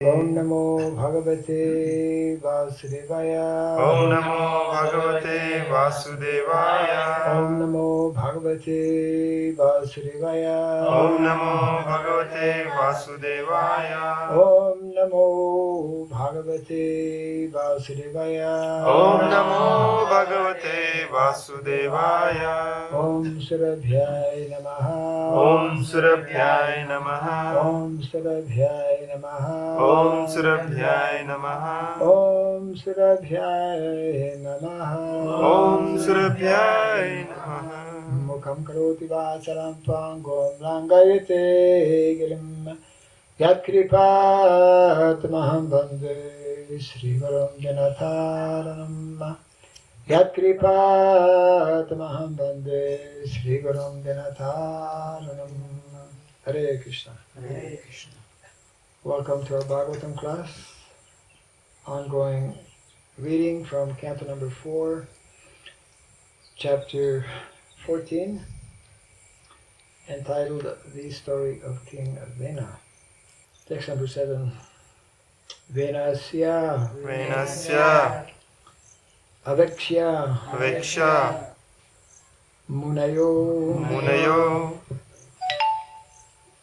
Om Namo Bhagavate Vasudevaya. Om Namo Bhagavate Vasudevaya. Om Namo Bhagavate Vasudevaya. Om Namo Bhagavate Vasudevaya. Om Namo Bhagavate Vasudevaya. Om Namo Bhagavate Vasudevaya. Om Surabhyai Namaha. Om Surabhyai Namaha. Om Surabhyai Namaha. Om Surabhyai Namaha. Om Surabhyai Namaha. Om Surabhyai Namaha. Mukham karoti vacharam tvangom langayate girim yatkripatamaham bande Sri Varam Janatharanam yatkripatamaham bande Sri Varam Janatharanam. Hare Krishna. Hare Krishna. Welcome to our Bhagavatam class. Ongoing reading from Canto number 4, chapter 14, entitled The Story of King Vena. Text number 7. Venasya Venasya Avekshya Aveksha Munayo Munayo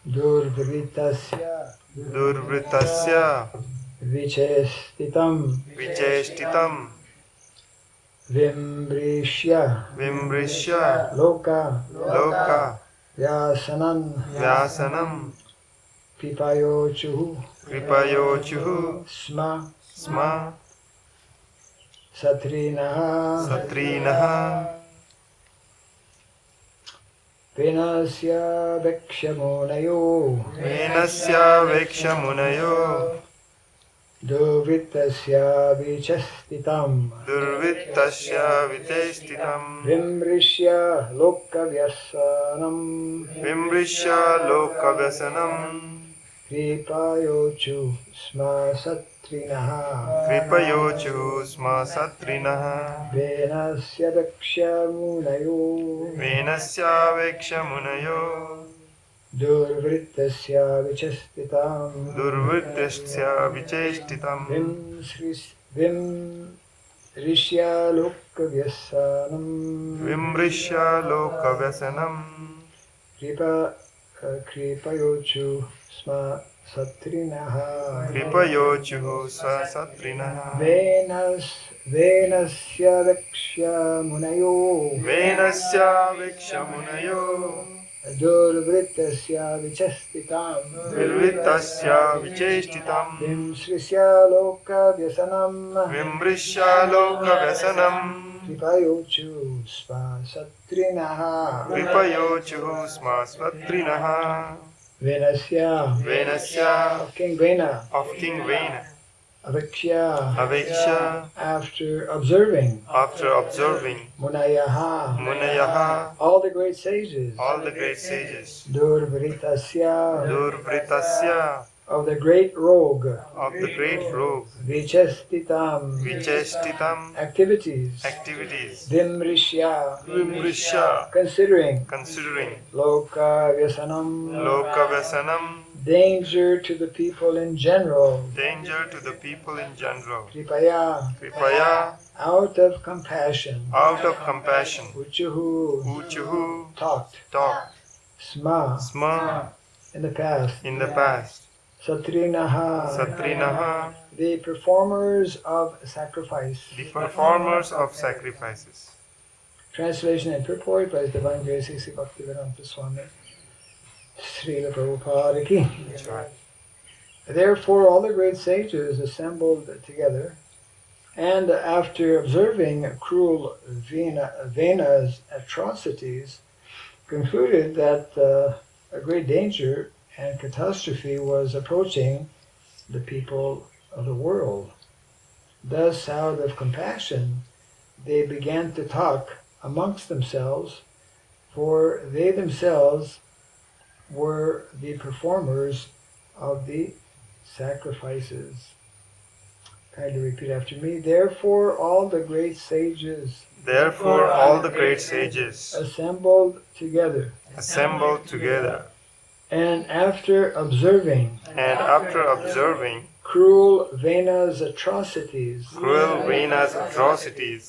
Durvritasya Durvritasya Vichestitam Vichestitam Vimbrishya Vimbrishya Loka Loka Vyasanam Vyasanam Pipayochuhu Kripayochuhu Sma Sma Satrinaha Satrinaha Venasya Vekshamunayo Venasya Vekshamunayo Duvritasya Vichastitam Durvittasya Vitestitam Vimrishya Lokavyasanam Vimbrishya Lokavyasanam Kripayochu Sma Satrinaha Kripayochu Sma Satrinaha Venasya Vekshamunayo Venasya Vekshamunayo Durvritasya Vichastitam Durvittasya Vichestitam Vimrishya Lokavyasanam Vimbrishya Lokavyasanam Kripayochu Sma Satrinaha Kripayochu Sma Satrinaha Venasya Vekshamunayo Venasya Vekshamunayo Durvritasya Vichastitam Durvittasya Vichestitam Vimsrisya Lokavyasanam Vimbrishya Lokavyasanam Kripayochu Sma Satrinaha Kripayochu Sma Satrinaha Venasya Venasya of King Vena of King Vena Aveksha Aveksha after observing Munayaha Munayaha all the great sages all the great sages Durvritasya Durvritasya of the great rogue of the great rogue Vichestitam Vichestitam activities Vimrishya Vimbrishya considering Lokavyasanam Lokavyasanam danger to the people in general danger to the people in general Kripaya out of compassion Uchuhu talked Sma in the past Satrinaha the performers of sacrifice. Translation and purport by His Divine Grace A.C. Bhakti Swami Srila Prabhupada ki. That's right. Therefore all the great sages assembled together, and after observing cruel Vena's atrocities, concluded that a great danger and catastrophe was approaching the people of the world. Thus, out of compassion, they began to talk amongst themselves, for they themselves were the performers of the sacrifices. Kindly repeat after me. Therefore, all the great sages assembled together, and after observing cruel Vena's atrocities,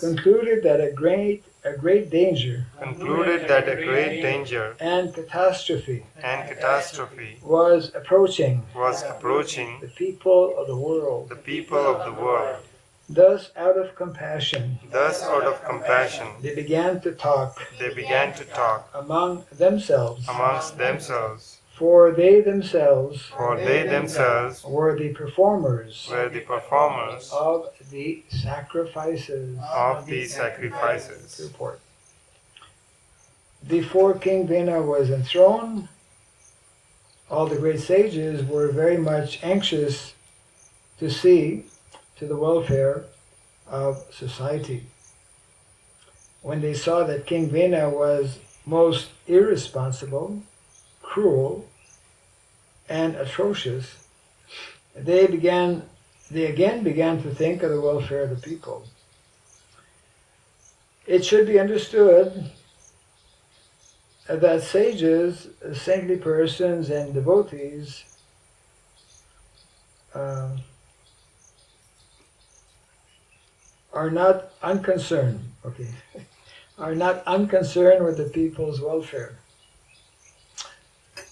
concluded that a great danger and catastrophe was approaching the people of the world. Thus, out of compassion, they began to talk among themselves, for they themselves were the performers of the sacrifices. Report. Before King Vena was enthroned, all the great sages were very much anxious to see to the welfare of society. When they saw that King Vena was most irresponsible, cruel, and atrocious, they again began to think of the welfare of the people. It should be understood that sages, saintly persons, and devotees are not unconcerned with the people's welfare.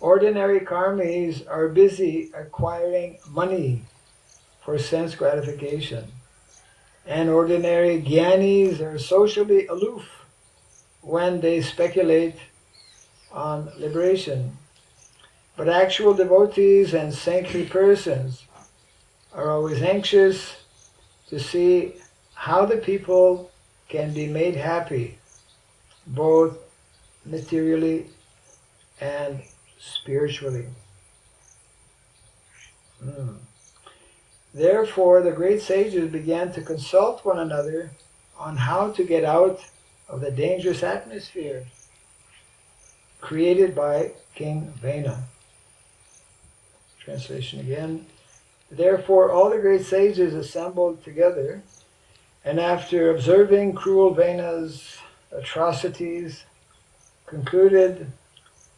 Ordinary karmis are busy acquiring money for sense gratification, and ordinary jnanis are socially aloof when they speculate on liberation. But actual devotees and saintly persons are always anxious to see how the people can be made happy, both materially and spiritually. Therefore, the great sages began to consult one another on how to get out of the dangerous atmosphere created by King Vena. Translation again. Therefore, all the great sages assembled together, and after observing cruel Vena's atrocities, concluded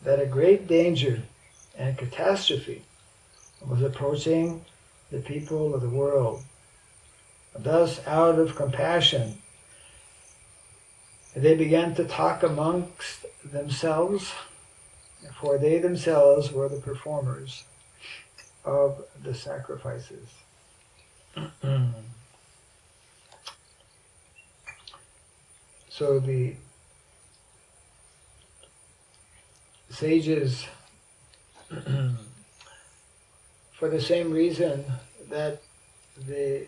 that a great danger and catastrophe was approaching the people of the world. Thus, out of compassion, they began to talk amongst themselves, for they themselves were the performers of the sacrifices. So the sages, for the same reason that they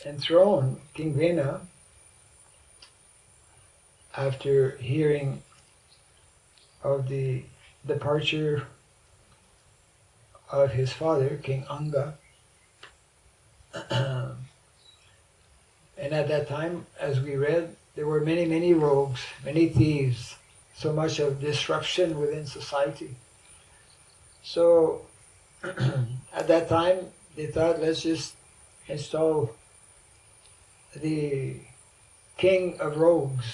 enthroned King Vena after hearing of the departure of his father, King Anga. And at that time, as we read, there were many, many rogues, many thieves, so much of disruption within society. So at that time, they thought, let's just install the king of rogues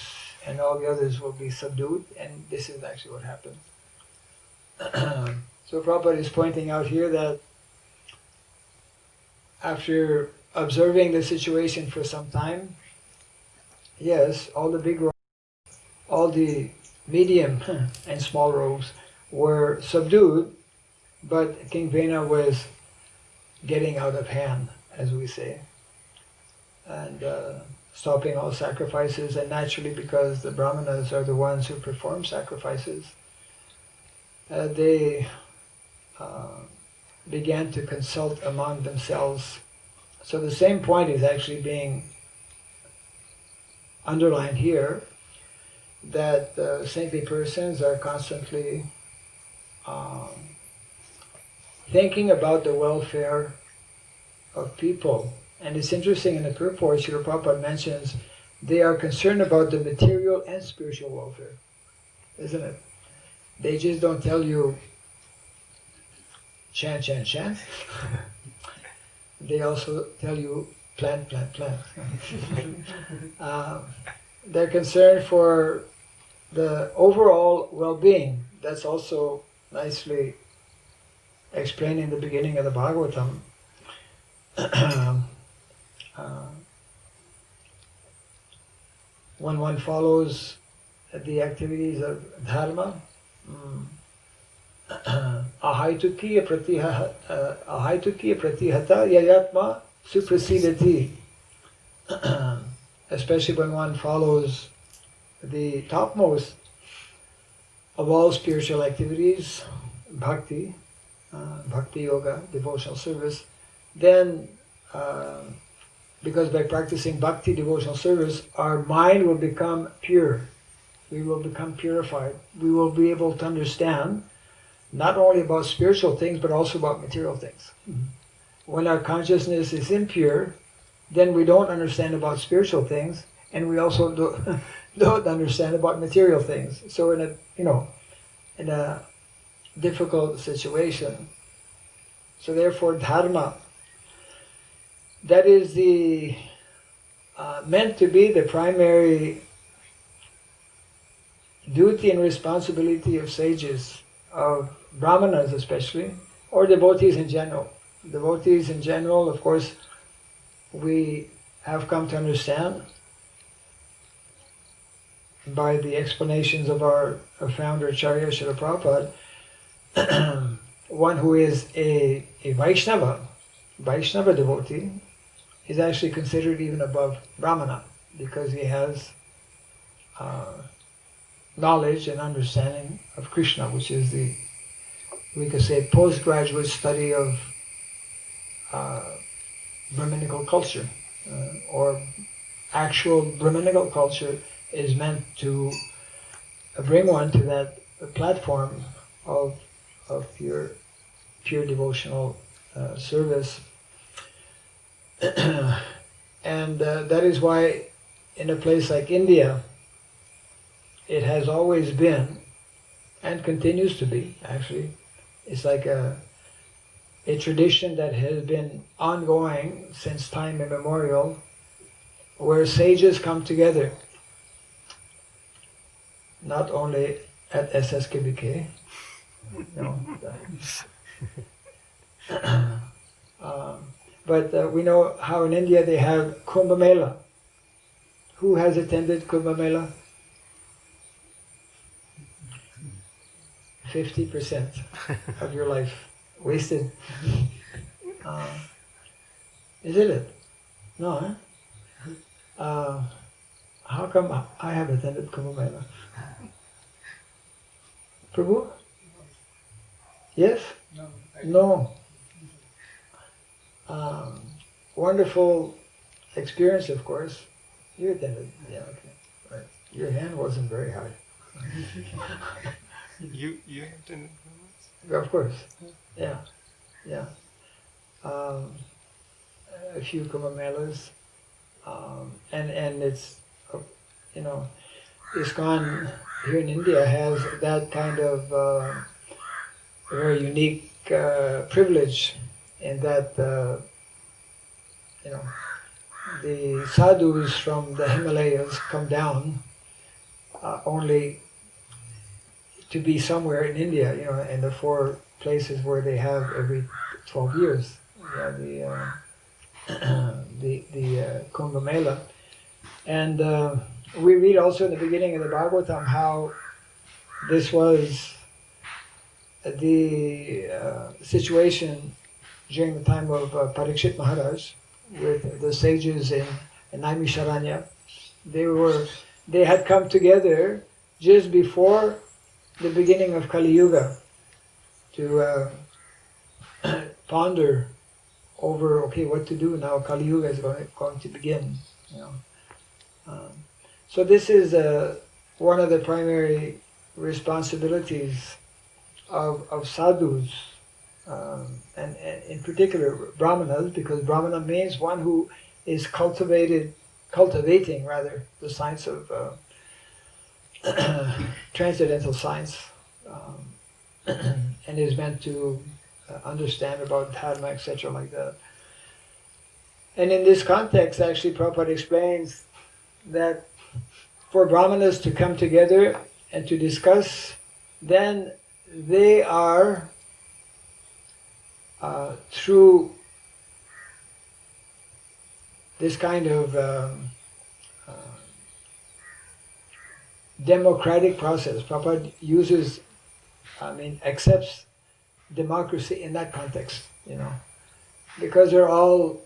and all the others will be subdued, and this is actually what happened. So Prabhupada is pointing out here that after observing the situation for some time, yes, all the big rogues, all the medium and small rogues were subdued, but King Vena was getting out of hand, as we say, and stopping all sacrifices. And naturally, because the Brahmanas are the ones who perform sacrifices, they began to consult among themselves. So the same point is actually being underlined here, that saintly persons are constantly thinking about the welfare of people. And it's interesting, in the purport, Srila Prabhupada mentions they are concerned about the material and spiritual welfare, isn't it? They just don't tell you chant, chant, chant. They also tell you plant, plant, plant. They're concerned for the overall well-being. That's also nicely explained in the beginning of the Bhagavatam, when one follows the activities of dharma, ahaitukiya pratihata yayatma suprasidati. Especially when one follows the topmost of all spiritual activities, bhakti, bhakti yoga, devotional service, then because by practicing bhakti, devotional service, our mind will become pure. We will become purified. We will be able to understand not only about spiritual things, but also about material things. When our consciousness is impure, then we don't understand about spiritual things, and we also don't understand about material things. So we're in a difficult situation. So therefore, dharma, that is the meant to be the primary duty and responsibility of sages, of brahmanas especially, or devotees in general. Devotees in general, of course, we have come to understand by the explanations of our founder Acharya Srila Prabhupada, one who is a Vaishnava devotee, is actually considered even above Brahmana, because he has knowledge and understanding of Krishna, which is we could say, postgraduate study of Brahminical culture, or actual Brahminical culture is meant to bring one to that platform of pure devotional service. And that is why in a place like India, it has always been, and continues to be, actually, it's like a tradition that has been ongoing since time immemorial, where sages come together, not only at SSKBK, but we know how in India they have Kumbh Mela. Who has attended Kumbh Mela? 50% of your life wasted. Isn't it? No, huh? How come I have attended Kumbh Mela? Prabhu? Yes? No. Wonderful experience, of course. You attended. Yeah, okay. Right. Your hand wasn't very high. You attended? Of course. Yeah. A few Kumbh Melas. And it's, ISKCON here in India has that kind of very unique privilege in that, the sadhus from the Himalayas come down only to be somewhere in India, in the 4 places where they have every 12 years, the Kumbh Mela. And we read also in the beginning of the Bhagavatam how this was the situation during the time of Parikshit Maharaj with the sages in Naimisharanya. They had come together just before the beginning of Kali Yuga to ponder over, okay, what to do now. Kali Yuga is going to begin. So this is one of the primary responsibilities of sadhus, and in particular Brahmanas, because Brahmana means one who is cultivating the science of transcendental science, and is meant to understand about dharma, etc., like that. And in this context, actually, Prabhupada explains that for Brahmanas to come together and to discuss, then they are through this kind of democratic process. Prabhupada accepts democracy in that context, because they're all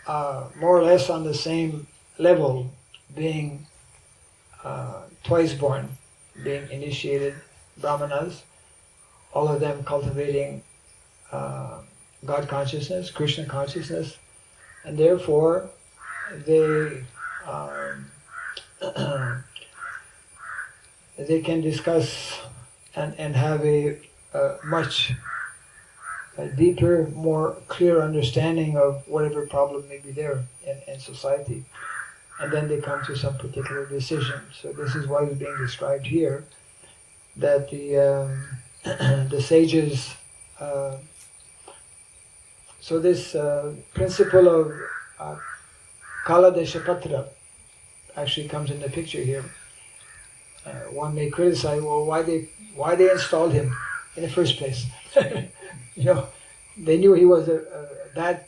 more or less on the same level, being twice born, being initiated brahmanas, all of them cultivating God consciousness, Krishna consciousness, and therefore they they can discuss and have a much deeper, more clear understanding of whatever problem may be there in society. And then they come to some particular decision. So this is what is being described here, that the the sages, so this principle of Kala Deshapatra actually comes in the picture here. One may criticize, well, why they installed him in the first place? They knew he was a bad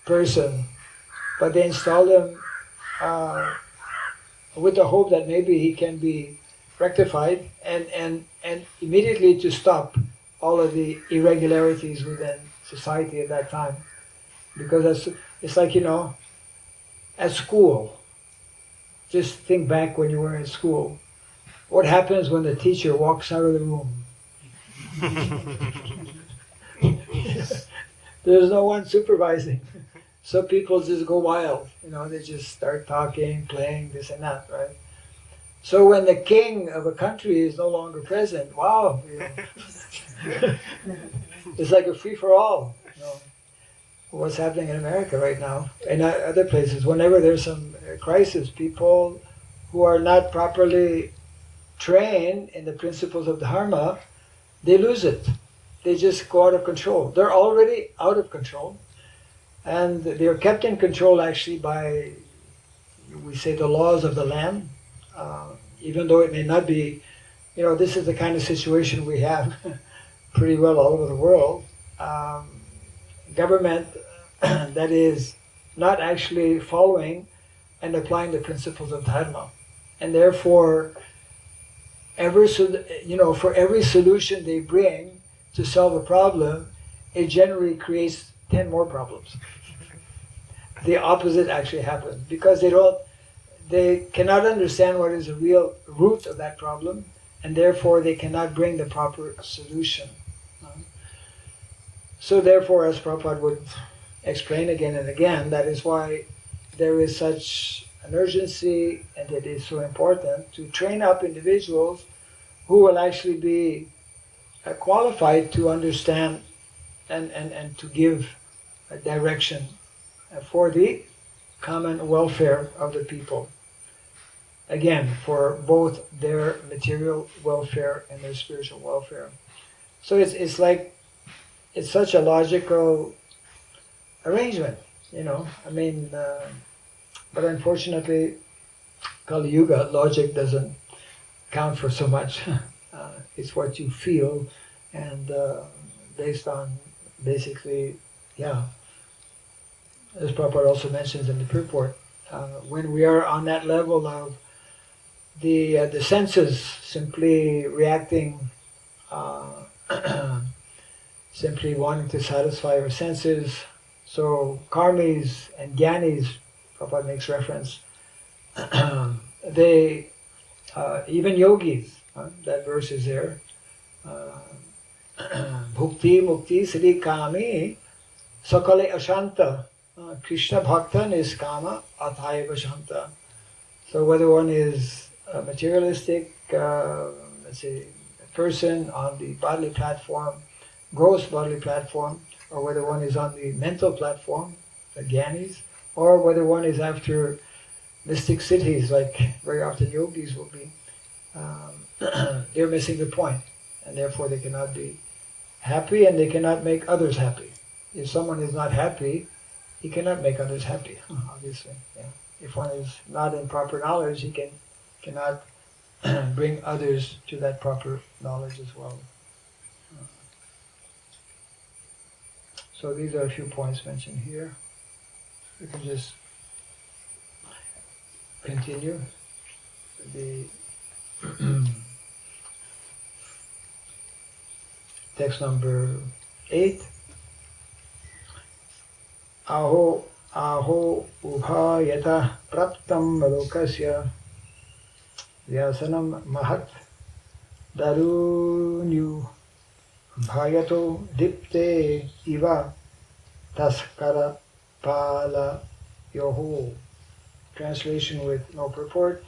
person, but they installed him with the hope that maybe he can be rectified and immediately to stop all of the irregularities within society at that time. Because it's like, at school, just think back when you were in school. What happens when the teacher walks out of the room? There's no one supervising. So people just go wild, they just start talking, playing, this and that, right? So when the king of a country is no longer present, wow, it's like a free-for-all. What's happening in America right now, and other places, whenever there's some crisis, people who are not properly trained in the principles of Dharma, they lose it. They just go out of control. They're already out of control. And they're kept in control actually by, we say, the laws of the land, even though it may not be, this is the kind of situation we have pretty well all over the world. Government that is not actually following and applying the principles of Dharma. And therefore, for every solution they bring to solve a problem, it generally creates 10 more problems. The opposite actually happens because they cannot understand what is the real root of that problem, and therefore they cannot bring the proper solution. So therefore, as Prabhupada would explain again and again, that is why there is such an urgency, and it is so important to train up individuals who will actually be qualified to understand and to give a direction for the common welfare of the people. Again, for both their material welfare and their spiritual welfare. So it's like, it's such a logical arrangement, but unfortunately, Kali Yuga, logic doesn't count for so much. It's what you feel, and based on basically, as Prabhupada also mentions in the purport, when we are on that level of the senses simply reacting, simply wanting to satisfy our senses. So karmis and jnanis, Prabhupada makes reference, they, even yogis, that verse is there, bhukti mukti sri kami sakale ashanta, Krishna bhakta niskama athaiva shanta. So whether one is a materialistic, let's say, a person on the bodily platform, gross bodily platform, or whether one is on the mental platform, the jnanis, or whether one is after mystic cities, like very often yogis will be, they're missing the point, and therefore they cannot be happy, and they cannot make others happy. If someone is not happy, he cannot make others happy, obviously. Yeah. If one is not in proper knowledge, he cannot bring others to that proper knowledge as well. So these are a few points mentioned here. You can just continue the text number 8. Aho ubhayata praptam lokasya vyasanam mahat darunyu bhayato dipte iva taskara pala yoho. Translation with no purport.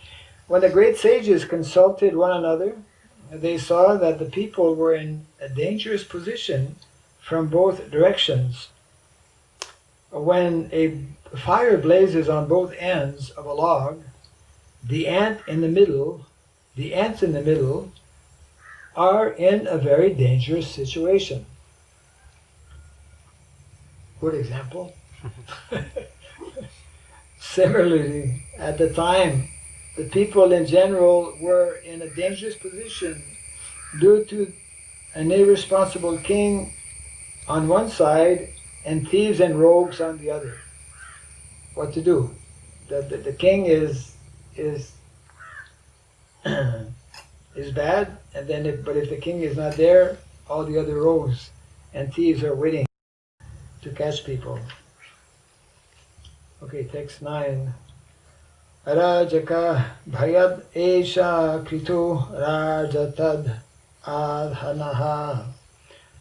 When the great sages consulted one another, they saw that the people were in a dangerous position from both directions. When a fire blazes on both ends of a log, the ants in the middle are in a very dangerous situation. Good example. Similarly, at the time, the people in general were in a dangerous position due to an irresponsible king on one side and thieves and rogues on the other. What to do? The king is bad, and then but if the king is not there, all the other rogues and thieves are waiting to catch people. Okay, text 9. Rajaka bhayad esha kritu rajatad adhanaha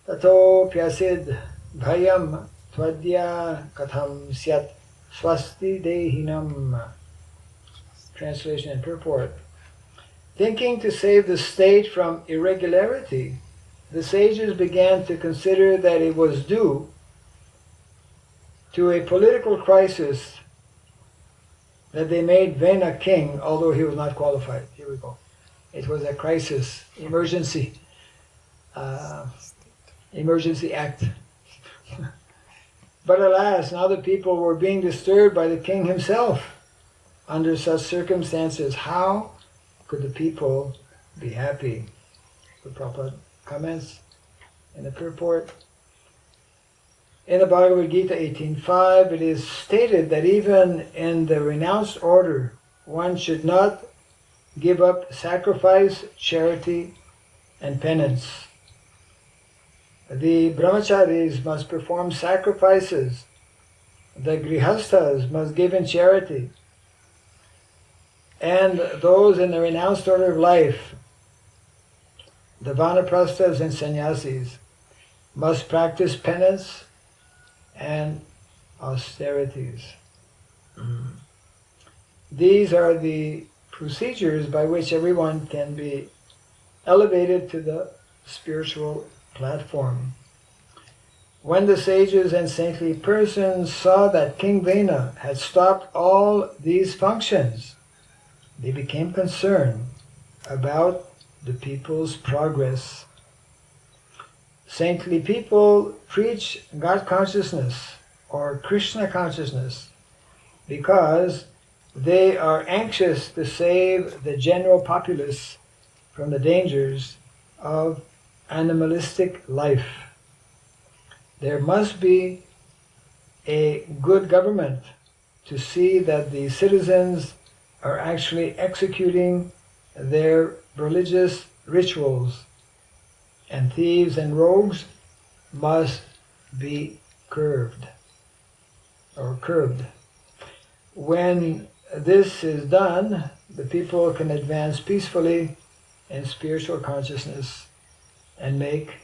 tato pyasid bhayam twadya katham syat swasti dehinam. Translation and purport. Thinking to save the state from irregularity, the sages began to consider that it was due to a political crisis that they made Vena king, although he was not qualified. Here we go. It was a crisis, emergency act. But alas, now the people were being disturbed by the king himself. Under such circumstances, how could the people be happy? The Prabhupada comments in the purport. In the Bhagavad Gita 18.5, it is stated that even in the renounced order, one should not give up sacrifice, charity, and penance. The brahmacharis must perform sacrifices. The grihasthas must give in charity. And those in the renounced order of life, the vanaprasthas and sannyasis, must practice penance and austerities. These are the procedures by which everyone can be elevated to the spiritual platform. When the sages and saintly persons saw that King Vena had stopped all these functions, they became concerned about the people's progress. Saintly people preach God consciousness or Krishna consciousness because they are anxious to save the general populace from the dangers of animalistic life. There must be a good government to see that the citizens are actually executing their religious rituals, and thieves and rogues must be curbed. When this is done, the people can advance peacefully in spiritual consciousness and make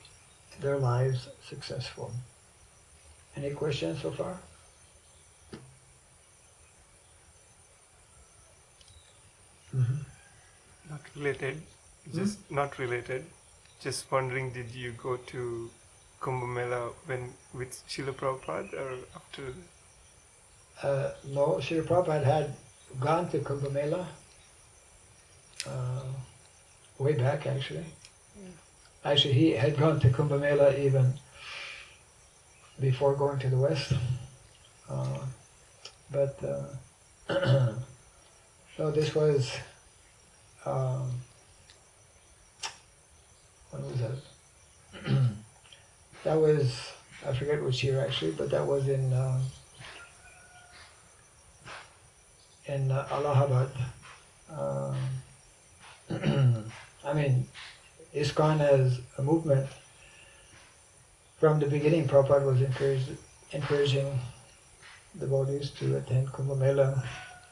their lives successful. Any questions so far? Not related, not related. Just wondering, did you go to Kumbh Mela with Srila Prabhupada or after? No, Srila Prabhupada had gone to Kumbh Mela way back actually. Actually, he had gone to Kumbh Mela even before going to the West. No, this was, when was that? That was, I forget which year actually, but that was in in Allahabad. Uh, I mean, ISKCON as a movement, from the beginning, Prabhupada was encouraging devotees to attend Kumbh Mela.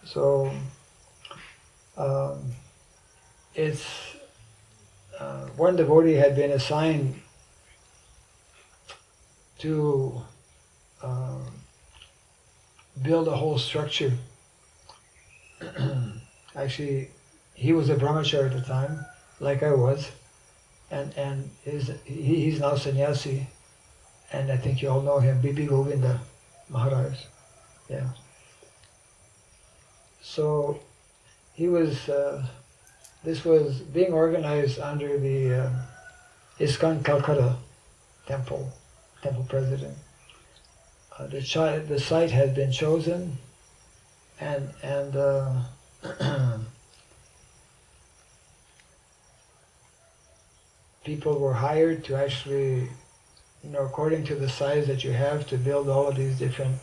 So it's one devotee had been assigned to build a whole structure. Actually, he was a brahmachari at the time, like I was, and he's now sannyasi, and I think you all know him, Bibi Govinda Maharaj. Yeah. So he was. This was being organized under the ISKCON Calcutta temple president. The site had been chosen, and people were hired to actually, according to the size that you have, to build all of these different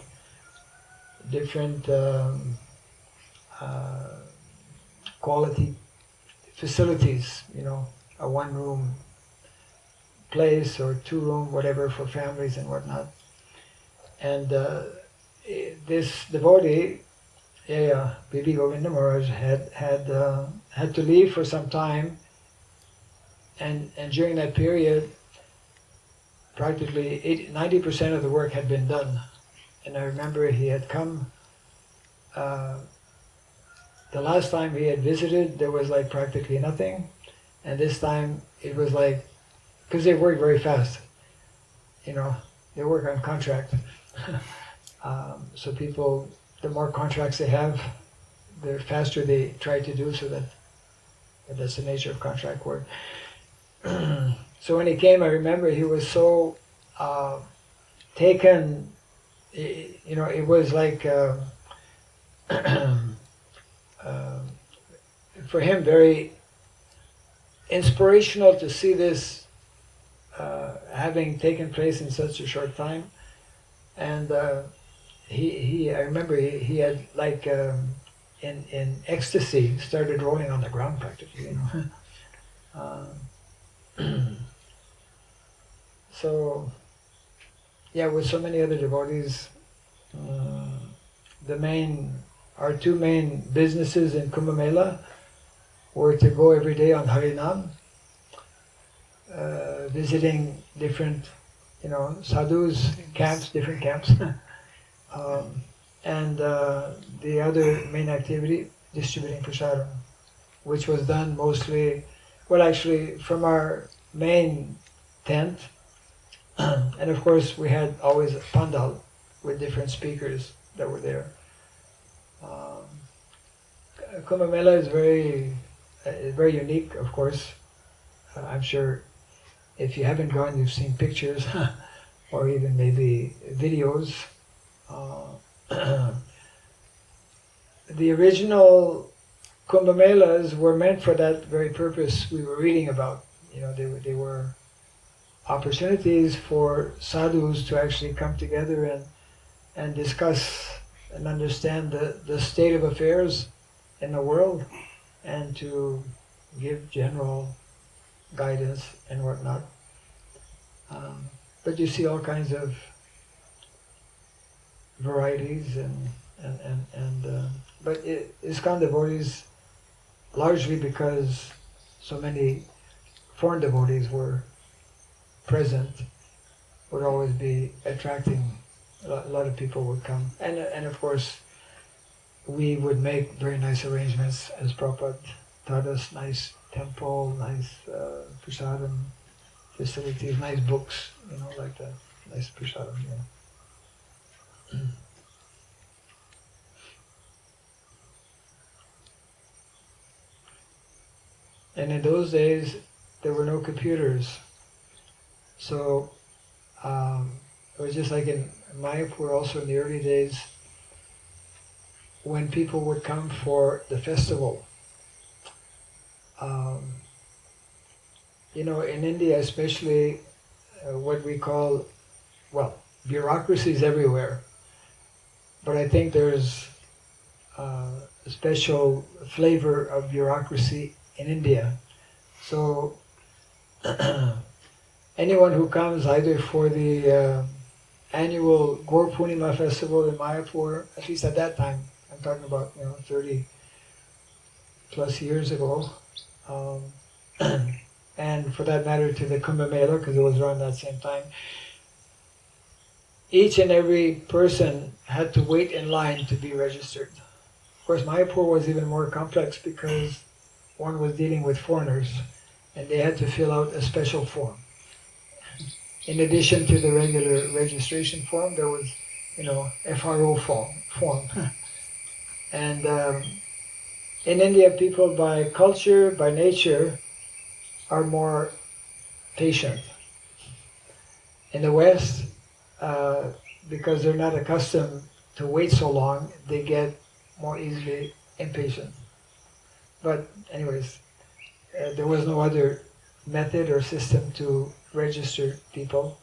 quality facilities, a one-room place or two-room, whatever, for families and whatnot. And this devotee, Bibi Govinda Maharaj, had to leave for some time, and during that period, practically 90% of the work had been done. And I remember he had come. The last time he had visited, there was like practically nothing, and this time it was like, because they work very fast, they work on contract. So people, the more contracts they have, the faster they try to do, so that's the nature of contract work. So when he came, I remember he was so taken, it was like for him very inspirational to see this having taken place in such a short time. And I remember he had like in ecstasy started rolling on the ground practically, So yeah, with so many other devotees, our two main businesses in Kumbh Mela were to go every day on Harinam, visiting different, sadhus, camps, different camps. And the other main activity, distributing prasadam, which was done mostly, actually from our main tent. And of course we had always a pandal with different speakers that were there. Kumbh Mela is very unique, of course. I'm sure if you haven't gone, you've seen pictures or even maybe videos. The original Kumbh Melas were meant for that very purpose we were reading about. They were opportunities for sadhus to actually come together and discuss and understand the state of affairs in the world, and to give general guidance and whatnot. But you see all kinds of varieties but ISKCON devotees, largely because so many foreign devotees were present, would always be attracting. A lot of people would come, and of course we would make very nice arrangements, as Prabhupada taught us, nice temple, nice prasadam facilities, nice books, like that, nice prasadam, And in those days, there were no computers. So it was just like in Mayapur, also in the early days, when people would come for the festival. In India especially, what we call, bureaucracies everywhere. But I think there's special flavor of bureaucracy in India. So anyone who comes either for the annual Gaur Purnima festival in Mayapur, at least at that time, I'm talking about 30 plus years ago, um, and for that matter to the Kumbh Mela, because it was around that same time, each and every person had to wait in line to be registered. Of course, Mayapur was even more complex because one was dealing with foreigners, and they had to fill out a special form. In addition to the regular registration form, there was, FRO form. And in India, people by culture, by nature, are more patient. In the West, because they're not accustomed to wait so long, they get more easily impatient. But anyways, there was no other method or system to register people,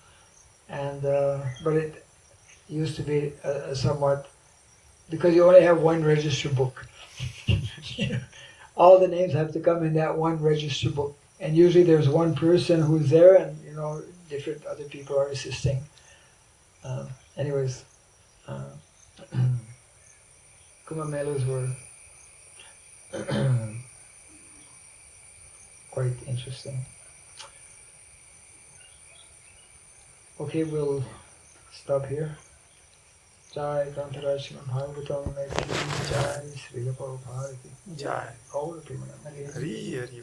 and but it used to be a somewhat, because you only have one register book. All the names have to come in that one register book, and usually there's one person who's there, and different other people are assisting. Anyways, Kumbh Melas were quite interesting. Okay, we'll stop here. Jai Kantaraj Srimad Bhagavatam Ki Jai Srila Prabhupada Ki Jai. Gaur Premanandi. Hari Hari.